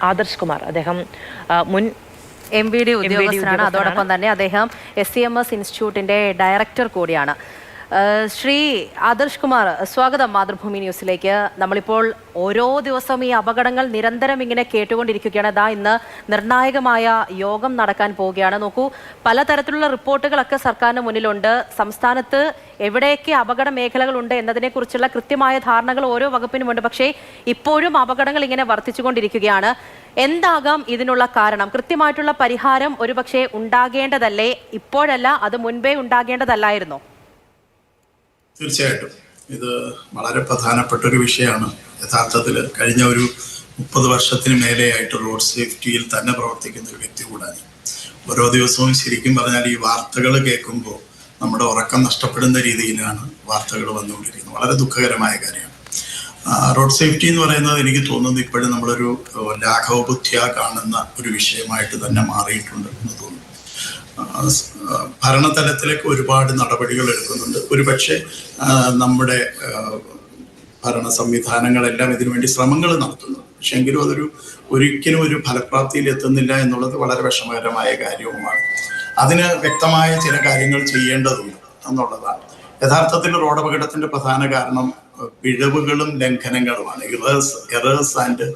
ആദർശ് കുമാർ. അദ്ദേഹം മുൻ MVD ഉദ്യോഗസ്ഥനാണ്. അതോടൊപ്പം തന്നെ അദ്ദേഹം SCMS ഇൻസ്റ്റിറ്റ്യൂട്ടിന്റെ ഡയറക്ടർ കൂടിയാണ്. ശ്രീ ആദർശ് കുമാർ, സ്വാഗതം മാതൃഭൂമി ന്യൂസിലേക്ക്. നമ്മളിപ്പോൾ ഓരോ ദിവസവും ഈ അപകടങ്ങൾ നിരന്തരം ഇങ്ങനെ കേട്ടുകൊണ്ടിരിക്കുകയാണ്. ഇന്ന് നിർണായകമായ യോഗം നടക്കാൻ പോവുകയാണ്. നോക്കൂ, പലതരത്തിലുള്ള റിപ്പോർട്ടുകളൊക്കെ സർക്കാരിന് മുന്നിലുണ്ട്. സംസ്ഥാനത്ത് എവിടെയൊക്കെ അപകട മേഖലകളുണ്ട് എന്നതിനെക്കുറിച്ചുള്ള കൃത്യമായ ധാരണകൾ ഓരോ വകുപ്പിനുമുണ്ട്. പക്ഷേ ഇപ്പോഴും അപകടങ്ങൾ ഇങ്ങനെ വർദ്ധിച്ചുകൊണ്ടിരിക്കുകയാണ്. എന്താകാം ഇതിനുള്ള കാരണം? കൃത്യമായിട്ടുള്ള പരിഹാരം ഒരുപക്ഷെ ഉണ്ടാകേണ്ടതല്ലേ? ഇപ്പോഴല്ല, അത് മുൻപേ ഉണ്ടാകേണ്ടതല്ലായിരുന്നോ? തീർച്ചയായിട്ടും ഇത് വളരെ പ്രധാനപ്പെട്ട ഒരു വിഷയമാണ്. യഥാർത്ഥത്തിൽ കഴിഞ്ഞ ഒരു 30 വർഷത്തിന് മേലെയായിട്ട് റോഡ് സേഫ്റ്റിയിൽ തന്നെ പ്രവർത്തിക്കുന്ന ഒരു വ്യക്തി കൂടാതെ ഓരോ ദിവസവും ശരിക്കും പറഞ്ഞാൽ ഈ വാർത്തകൾ കേൾക്കുമ്പോൾ നമ്മുടെ ഉറക്കം നഷ്ടപ്പെടുന്ന രീതിയിലാണ് വാർത്തകൾ വന്നുകൊണ്ടിരിക്കുന്നത്. വളരെ ദുഃഖകരമായ കാര്യമാണ്. റോഡ് സേഫ്റ്റി എന്ന് പറയുന്നത് എനിക്ക് തോന്നുന്നത് ഇപ്പോഴും നമ്മളൊരു ലാഘവബുദ്ധിയാ കാണുന്ന ഒരു വിഷയമായിട്ട് തന്നെ മാറിയിട്ടുണ്ട് എന്ന് തോന്നുന്നു. ഭരണതലത്തിലേക്ക് ഒരുപാട് നടപടികൾ എടുക്കുന്നുണ്ട്. ഒരുപക്ഷെ നമ്മുടെ ഭരണ സംവിധാനങ്ങളെല്ലാം ഇതിനുവേണ്ടി ശ്രമങ്ങൾ നടത്തുന്നു. പക്ഷെ എങ്കിലും ഒരിക്കലും ഒരു ഫലപ്രാപ്തിയിൽ എത്തുന്നില്ല എന്നുള്ളത് വളരെ വിഷമകരമായ കാര്യവുമാണ്. അതിന് വ്യക്തമായ ചില കാര്യങ്ങൾ ചെയ്യേണ്ടതുണ്ട് എന്നുള്ളതാണ്. യഥാർത്ഥത്തിൽ റോഡ് അപകടത്തിന്റെ പ്രധാന കാരണം പിഴവുകളും ലംഘനങ്ങളുമാണ്. എറേഴ്സ് ആൻഡ്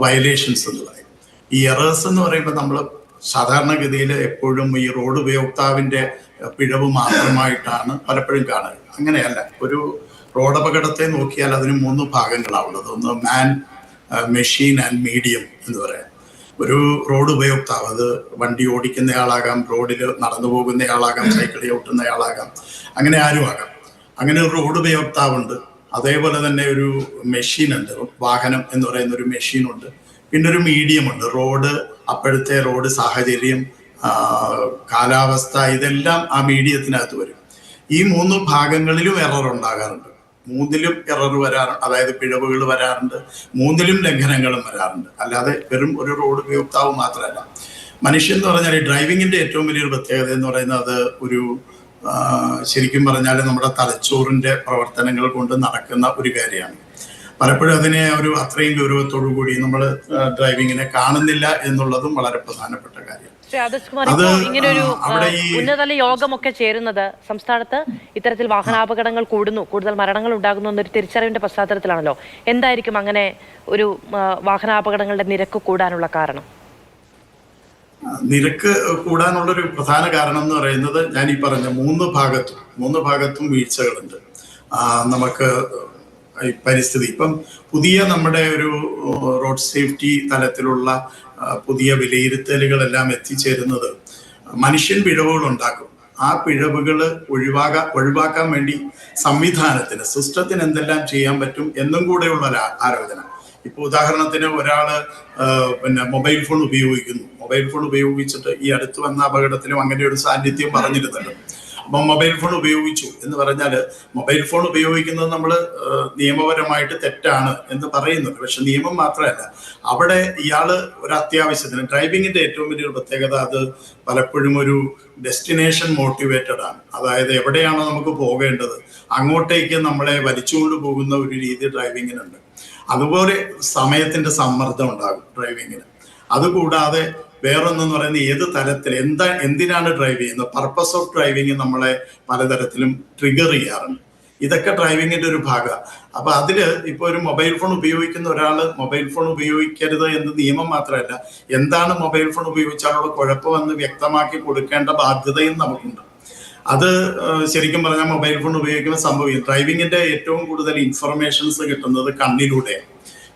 വയലേഷൻസ് എന്ന് പറയും. ഈ എറേഴ്സ് എന്ന് പറയുമ്പോൾ നമ്മൾ സാധാരണഗതിയിൽ എപ്പോഴും ഈ റോഡ് ഉപയോക്താവിന്റെ പിഴവ് മാത്രമായിട്ടാണ് പലപ്പോഴും കാണുക. അങ്ങനെയല്ല. ഒരു റോഡ് അപകടത്തെ നോക്കിയാൽ അതിന് 3 ഭാഗങ്ങളാണുള്ളത്. ഒന്ന് മാൻ, മെഷീൻ ആൻഡ് മീഡിയം എന്ന് പറയാം. ഒരു റോഡ് ഉപയോക്താവ്, അത് വണ്ടി ഓടിക്കുന്നയാളാകാം, റോഡിൽ നടന്നു പോകുന്നയാളാകാം, സൈക്കിൾ ചവിട്ടുന്നയാളാകാം, അങ്ങനെ ആരും ആകാം. അങ്ങനെ ഒരു റോഡ് ഉപയോക്താവുണ്ട്. അതേപോലെ തന്നെ ഒരു മെഷീൻ ഉണ്ട്, വാഹനം എന്ന് പറയുന്ന ഒരു മെഷീനുണ്ട്. പിന്നെ ഒരു മീഡിയം ഉണ്ട്. റോഡ്, അപ്പോഴത്തെ റോഡ് സാഹചര്യം, കാലാവസ്ഥ, ഇതെല്ലാം ആ മീഡിയത്തിനകത്ത് വരും. ഈ 3 ഭാഗങ്ങളിലും എറർ ഉണ്ടാകാറുണ്ട്. 3ലും എറർ വരാറുണ്ട്, അതായത് പിഴവുകൾ വരാറുണ്ട്. 3ലും ലംഘനങ്ങളും വരാറുണ്ട്. അല്ലാതെ വെറും ഒരു റോഡ് ഉപയോക്താവ് മാത്രമല്ല. മനുഷ്യൻ എന്ന് പറഞ്ഞാൽ ഡ്രൈവിങ്ങിന്റെ ഏറ്റവും വലിയൊരു പ്രത്യേകത എന്ന് പറയുന്നത് ഒരു ശരിക്കും പറഞ്ഞാൽ നമ്മുടെ തലച്ചോറിന്റെ പ്രവർത്തനങ്ങൾ കൊണ്ട് നടക്കുന്ന ഒരു കാര്യമാണ്. പലപ്പോഴും അതിനെ അത്രയും ഗൗരവത്തോടു കൂടി നമ്മൾ ഡ്രൈവിങ്ങിനെ കാണുന്നില്ല എന്നുള്ളതും വളരെ പ്രധാനപ്പെട്ട കാര്യമാണ്. ഇങ്ങനൊരു ഉന്നതതല യോഗമൊക്കെ ചേരുന്നത് സംസ്ഥാനത്ത് ഇത്തരത്തിൽ വാഹനാപകടങ്ങൾ കൂടുന്നു, കൂടുതൽ മരണങ്ങൾ ഉണ്ടാകുന്നു എന്നൊരു തിരിച്ചറിവിന്റെ പശ്ചാത്തലത്തിലാണല്ലോ. എന്തായിരിക്കും അങ്ങനെ ഒരു വാഹനാപകടങ്ങളുടെ നിരക്ക് കൂടാനുള്ള കാരണം? നിരക്ക് കൂടാനുള്ളൊരു പ്രധാന കാരണം എന്ന് പറയുന്നത് ഞാൻ ഈ പറഞ്ഞ 3 ഭാഗത്തും വീഴ്ചകളുണ്ട്. നമുക്ക് പരിസ്ഥിതി, ഇപ്പം പുതിയ നമ്മുടെ ഒരു റോഡ് സേഫ്റ്റി തലത്തിലുള്ള പുതിയ വിലയിരുത്തലുകളെല്ലാം എത്തിച്ചേരുന്നത് മനുഷ്യൻ പിഴവുകൾ ഉണ്ടാക്കും. ആ പിഴവുകൾ ഒഴിവാക്കാൻ വേണ്ടി സംവിധാനത്തിന്, സിസ്റ്റത്തിന് എന്തെല്ലാം ചെയ്യാൻ പറ്റും എന്നും കൂടെയുള്ള ആലോചന. ഇപ്പൊ ഉദാഹരണത്തിന് ഒരാള് മൊബൈൽ ഫോൺ ഉപയോഗിക്കുന്നു. മൊബൈൽ ഫോൺ ഉപയോഗിച്ചിട്ട് ഈ അടുത്ത് വന്ന അപകടത്തിലും അങ്ങനെ ഒരു സാന്നിധ്യം പറഞ്ഞിരുന്നല്ലോ. അപ്പം മൊബൈൽ ഫോൺ ഉപയോഗിച്ചു എന്ന് പറഞ്ഞാൽ മൊബൈൽ ഫോൺ ഉപയോഗിക്കുന്നത് നമ്മൾ നിയമപരമായിട്ട് തെറ്റാണ് എന്ന് പറയുന്നുണ്ട്. പക്ഷെ നിയമം മാത്രമല്ല, അവിടെ ഇയാള് ഒരു അത്യാവശ്യത്തിന്, ഡ്രൈവിങ്ങിന്റെ ഏറ്റവും വലിയൊരു പ്രത്യേകത അത് പലപ്പോഴും ഒരു ഡെസ്റ്റിനേഷൻ മോട്ടിവേറ്റഡ് ആണ്. അതായത് എവിടെയാണോ നമുക്ക് പോകേണ്ടത് അങ്ങോട്ടേക്ക് നമ്മളെ വലിച്ചുകൊണ്ട് പോകുന്ന ഒരു രീതി ഡ്രൈവിങ്ങിനുണ്ട്. അതുപോലെ സമയത്തിന്റെ സമ്മർദ്ദം ഉണ്ടാകും ഡ്രൈവിങ്ങിന്. അതുകൂടാതെ വേറൊന്നെന്ന് പറയുന്നത് ഏത് തരത്തിൽ എന്തിനാണ് ഡ്രൈവ് ചെയ്യുന്നത്, പർപ്പസ് ഓഫ് ഡ്രൈവിങ് നമ്മളെ പലതരത്തിലും ട്രിഗർ ചെയ്യാറുണ്ട്. ഇതൊക്കെ ഡ്രൈവിങ്ങിന്റെ ഒരു ഭാഗമാണ്. അപ്പൊ അതില് ഇപ്പൊ ഒരു മൊബൈൽ ഫോൺ ഉപയോഗിക്കുന്ന ഒരാള് മൊബൈൽ ഫോൺ ഉപയോഗിക്കരുത് എന്ന് നിയമം മാത്രമല്ല, എന്താണ് മൊബൈൽ ഫോൺ ഉപയോഗിച്ചാലുള്ള കുഴപ്പമെന്ന് വ്യക്തമാക്കി കൊടുക്കേണ്ട ബാധ്യതയും നമുക്കുണ്ട്. അത് ശരിക്കും പറഞ്ഞാൽ മൊബൈൽ ഫോൺ ഉപയോഗിക്കുന്ന സംഭവിക്കും. ഡ്രൈവിങ്ങിന്റെ ഏറ്റവും കൂടുതൽ ഇൻഫർമേഷൻസ് കിട്ടുന്നത് കണ്ണിലൂടെയാണ്,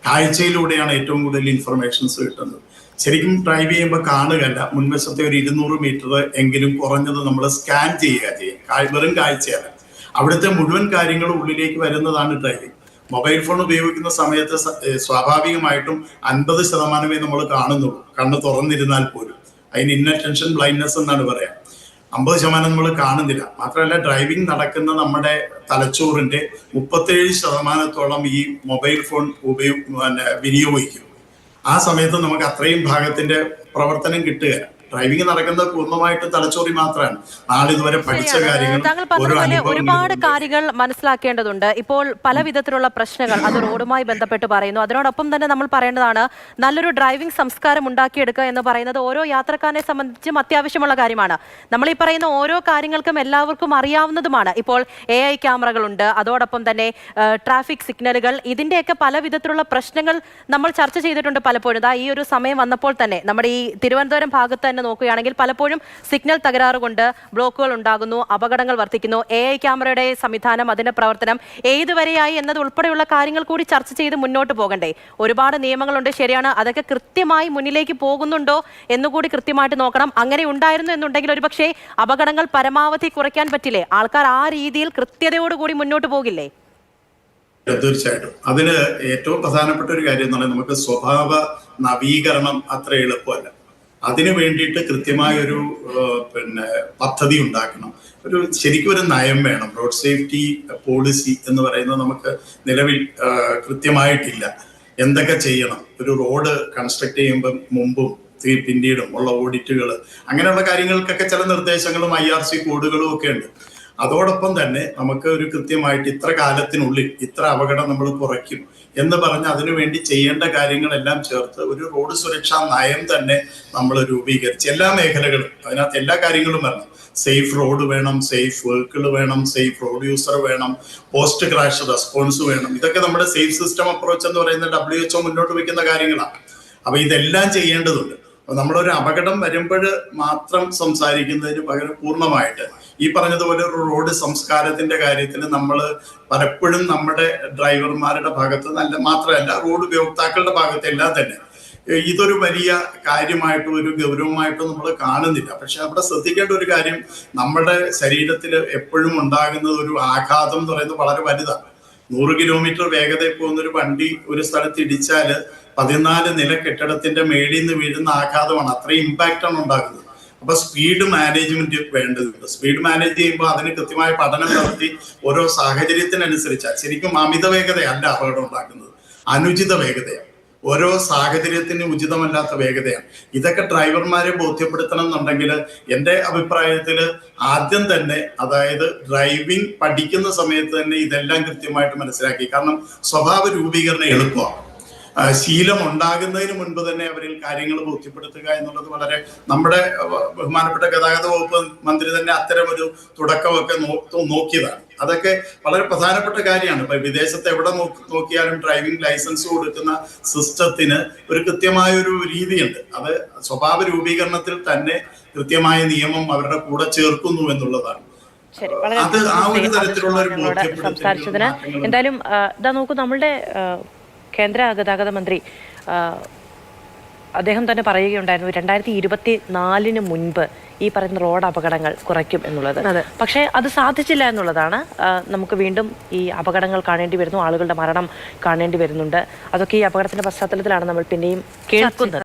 കാഴ്ചയിലൂടെയാണ് ഏറ്റവും കൂടുതൽ ഇൻഫർമേഷൻസ് കിട്ടുന്നത്. ശരിക്കും ഡ്രൈവ് ചെയ്യുമ്പോൾ കാണുകയല്ല, മുൻവശത്തെ ഒരു 200 മീറ്റർ എങ്കിലും കുറഞ്ഞത് നമ്മൾ സ്കാൻ ചെയ്യുക, വെറും കാഴ്ചയല്ല, അവിടുത്തെ മുഴുവൻ കാര്യങ്ങളും ഉള്ളിലേക്ക് വരുന്നതാണ് ഡ്രൈവിംഗ്. മൊബൈൽ ഫോൺ ഉപയോഗിക്കുന്ന സമയത്ത് സ്വാഭാവികമായിട്ടും 50% നമ്മൾ കാണുന്നുള്ളൂ, കണ്ണ് തുറന്നിരുന്നാൽ പോലും. അതിന് ഇന്നറ്റൻഷൻ ബ്ലൈൻഡ്നെസ് എന്നാണ് പറയാം. 50% നമ്മൾ കാണുന്നില്ല. മാത്രമല്ല, ഡ്രൈവിംഗ് നടക്കുന്ന നമ്മുടെ തലച്ചോറിന്റെ 37% ഈ മൊബൈൽ ഫോൺ വിനിയോഗിക്കും. ആ സമയത്ത് നമുക്ക് അത്രയും ഭാഗത്തിന്റെ പ്രവർത്തനം കിട്ടുക. ഡ്രൈവിംഗ് നടക്കുന്നത് പൂർണ്ണമായിട്ടും തലച്ചോറി മാത്രമാണ്. നാളിതുവരെ പഠിച്ച കാര്യങ്ങൾ താങ്കൾ പറഞ്ഞ ഒരുപാട് കാര്യങ്ങൾ മനസ്സിലാക്കേണ്ടതുണ്ട്. ഇപ്പോൾ പല വിധത്തിലുള്ള പ്രശ്നങ്ങൾ അത് റോഡുമായി ബന്ധപ്പെട്ട് പറയുന്നു. അതിനോടൊപ്പം തന്നെ നമ്മൾ പറയേണ്ടതാണ് നല്ലൊരു ഡ്രൈവിംഗ് സംസ്കാരം ഉണ്ടാക്കിയെടുക്കുക എന്ന് പറയുന്നത് ഓരോ യാത്രക്കാരനെ സംബന്ധിച്ചും അത്യാവശ്യമുള്ള കാര്യമാണ്. നമ്മൾ ഈ പറയുന്ന ഓരോ കാര്യങ്ങൾക്കും എല്ലാവർക്കും അറിയാവുന്നതുമാണ്. ഇപ്പോൾ AI ക്യാമറകളുണ്ട്, അതോടൊപ്പം തന്നെ ട്രാഫിക് സിഗ്നലുകൾ, ഇതിന്റെയൊക്കെ പല വിധത്തിലുള്ള പ്രശ്നങ്ങൾ നമ്മൾ ചർച്ച ചെയ്തിട്ടുണ്ട് പലപ്പോഴും. ഈ ഒരു സമയം വന്നപ്പോൾ തന്നെ നമ്മുടെ ഈ തിരുവനന്തപുരം ഭാഗത്ത് തന്നെ നോക്കുകയാണെങ്കിൽ പലപ്പോഴും സിഗ്നൽ തകരാറ് കൊണ്ട് ബ്ലോക്കുകൾ ഉണ്ടാകുന്നു, അപകടങ്ങൾ വർദ്ധിക്കുന്നു. AI ക്യാമറയുടെ സംവിധാനം, അതിന്റെ പ്രവർത്തനം ഏതുവരെയായി എന്നത് ഉൾപ്പെടെയുള്ള കാര്യങ്ങൾ കൂടി ചർച്ച ചെയ്ത് മുന്നോട്ട് പോകണ്ടേ? ഒരുപാട് നിയമങ്ങളുണ്ട്, ശരിയാണ്. അതൊക്കെ കൃത്യമായി മുന്നിലേക്ക് പോകുന്നുണ്ടോ എന്നുകൂടി കൃത്യമായിട്ട് നോക്കണം. അങ്ങനെ ഉണ്ടായിരുന്നു എന്നുണ്ടെങ്കിൽ ഒരുപക്ഷെ അപകടങ്ങൾ പരമാവധി കുറയ്ക്കാൻ പറ്റില്ലേ? ആൾക്കാർ ആ രീതിയിൽ കൃത്യതയോടുകൂടി മുന്നോട്ട് പോകില്ലേ? തീർച്ചയായിട്ടും. അതിന് ഏറ്റവും പ്രധാനപ്പെട്ട ഒരു കാര്യം എന്ന് പറഞ്ഞാൽ നമുക്ക് സ്വഭാവ നവീകരണം അത്ര എളുപ്പമല്ല. അതിനു വേണ്ടിയിട്ട് കൃത്യമായൊരു പദ്ധതി ഉണ്ടാക്കണം. ശരിക്കും ഒരു നയം വേണം. റോഡ് സേഫ്റ്റി പോളിസി എന്ന് പറയുന്നത് നമുക്ക് നിലവിൽ കൃത്യമായിട്ടില്ല. എന്തൊക്കെ ചെയ്യണം, ഒരു റോഡ് കൺസ്ട്രക്ട് ചെയ്യുമ്പോൾ മുമ്പും പിന്നീടും ഉള്ള ഓഡിറ്റുകൾ, അങ്ങനെയുള്ള കാര്യങ്ങൾക്കൊക്കെ ചില നിർദ്ദേശങ്ങളും IRC കോഡുകളും ഒക്കെ ഉണ്ട്. അതോടൊപ്പം തന്നെ നമുക്ക് ഒരു കൃത്യമായിട്ട് ഇത്ര കാലത്തിനുള്ളിൽ ഇത്ര അപകടം നമ്മൾ കുറയ്ക്കും എന്ന് പറഞ്ഞ് അതിനുവേണ്ടി ചെയ്യേണ്ട കാര്യങ്ങളെല്ലാം ചേർത്ത് ഒരു റോഡ് സുരക്ഷാ നയം തന്നെ നമ്മൾ രൂപീകരിച്ച് എല്ലാ മേഖലകളും അതിനകത്ത് എല്ലാ കാര്യങ്ങളും വരണം. സേഫ് റോഡ് വേണം, സേഫ് വെഹിക്കിൾ വേണം, സേഫ് റോഡ് യൂസർ വേണം, പോസ്റ്റ് ക്രാഷ് റെസ്പോൺസ് വേണം. ഇതൊക്കെ നമ്മുടെ സേഫ് സിസ്റ്റം അപ്രോച്ച് എന്ന് പറയുന്ന WHO മുന്നോട്ട് വെക്കുന്ന കാര്യങ്ങളാണ്. അപ്പൊ ഇതെല്ലാം ചെയ്യേണ്ടതുണ്ട്. നമ്മളൊരു അപകടം വരുമ്പോൾ മാത്രം സംസാരിക്കുന്നതിന് പകരം പൂർണ്ണമായിട്ട് ഈ പറഞ്ഞതുപോലെ ഒരു റോഡ് സംസ്കാരത്തിന്റെ കാര്യത്തിൽ നമ്മൾ പലപ്പോഴും നമ്മുടെ ഡ്രൈവർമാരുടെ ഭാഗത്ത് മാത്രമല്ല റോഡ് ഉപയോക്താക്കളുടെ ഭാഗത്തെല്ലാം തന്നെ ഇതൊരു വലിയ കാര്യമായിട്ടും ഒരു ഗൗരവമായിട്ടും നമ്മൾ കാണുന്നില്ല. പക്ഷെ അവിടെ ശ്രദ്ധിക്കേണ്ട ഒരു കാര്യം, നമ്മുടെ ശരീരത്തിൽ എപ്പോഴും ഉണ്ടാകുന്നത് ഒരു ആഘാതം എന്ന് പറയുന്നത് വളരെ വലുതാണ്. 100 കിലോമീറ്റർ വേഗതയിൽ പോകുന്ന ഒരു വണ്ടി ഒരു സ്ഥലത്ത് ഇടിച്ചാൽ 14 നില കെട്ടിടത്തിന്റെ മേളിൽ നിന്ന് വീഴുന്ന ആഘാതമാണ്. അത്രയും ഇമ്പാക്റ്റ് ആണ് ഉണ്ടാകുന്നത്. അപ്പൊ സ്പീഡ് മാനേജ്മെന്റ് വേണ്ടതുണ്ട്. സ്പീഡ് മാനേജ് ചെയ്യുമ്പോൾ അതിന് കൃത്യമായ പഠനം നടത്തി ഓരോ സാഹചര്യത്തിനനുസരിച്ച്, ശരിക്കും അമിത വേഗതയല്ല അപകടം ഉണ്ടാക്കുന്നത്, അനുചിത വേഗതയാണ്. ഓരോ സാഹചര്യത്തിന് ഉചിതമല്ലാത്ത വേഗതയാണ്. ഇതൊക്കെ ഡ്രൈവർമാരെ ബോധ്യപ്പെടുത്തണം എന്നുണ്ടെങ്കിൽ എൻ്റെ അഭിപ്രായത്തിൽ ആദ്യം തന്നെ, അതായത് ഡ്രൈവിംഗ് പഠിക്കുന്ന സമയത്ത് തന്നെ ഇതെല്ലാം കൃത്യമായിട്ട് മനസ്സിലാക്കി. കാരണം സ്വഭാവ രൂപീകരണം എളുപ്പമാണ്. ശീലം ഉണ്ടാകുന്നതിന് മുൻപ് തന്നെ അവരിൽ കാര്യങ്ങൾ ബോധ്യപ്പെടുത്തുക എന്നുള്ളത് വളരെ, നമ്മുടെ ബഹുമാനപ്പെട്ട ഗതാഗത വകുപ്പ് മന്ത്രി തന്നെ അത്തരമൊരു തുടക്കമൊക്കെ നോക്കിയതാണ്. അതൊക്കെ വളരെ പ്രധാനപ്പെട്ട കാര്യമാണ്. ഇപ്പൊ വിദേശത്ത് എവിടെ നോക്കിയാലും ഡ്രൈവിംഗ് ലൈസൻസ് കൊടുക്കുന്ന സിസ്റ്റത്തിന് ഒരു കൃത്യമായ ഒരു രീതിയുണ്ട്. അത് സ്വഭാവ രൂപീകരണത്തിൽ തന്നെ കൃത്യമായ നിയമം അവരുടെ കൂടെ ചേർക്കുന്നു എന്നുള്ളതാണ്. അത് ആ ഒരു തരത്തിലുള്ള ഒരു സംസാരിച്ചതിന് എന്തായാലും ഇതാ നോക്കൂ, നമ്മളുടെ കേന്ദ്ര ഗതാഗത മന്ത്രി അദ്ദേഹം തന്നെ പറയുകയുണ്ടായിരുന്നു 2024 മുൻപ് ഈ പറയുന്ന റോഡ് അപകടങ്ങൾ കുറയ്ക്കും എന്നുള്ളത്. പക്ഷേ അത് സാധിച്ചില്ല എന്നുള്ളതാണ്. നമുക്ക് വീണ്ടും ഈ അപകടങ്ങൾ കാണേണ്ടി വരുന്നു, ആളുകളുടെ മരണം കാണേണ്ടി വരുന്നുണ്ട്. അതൊക്കെ ഈ അപകടത്തിന്റെ പശ്ചാത്തലത്തിലാണ് നമ്മൾ പിന്നെയും കേൾക്കുന്നത്.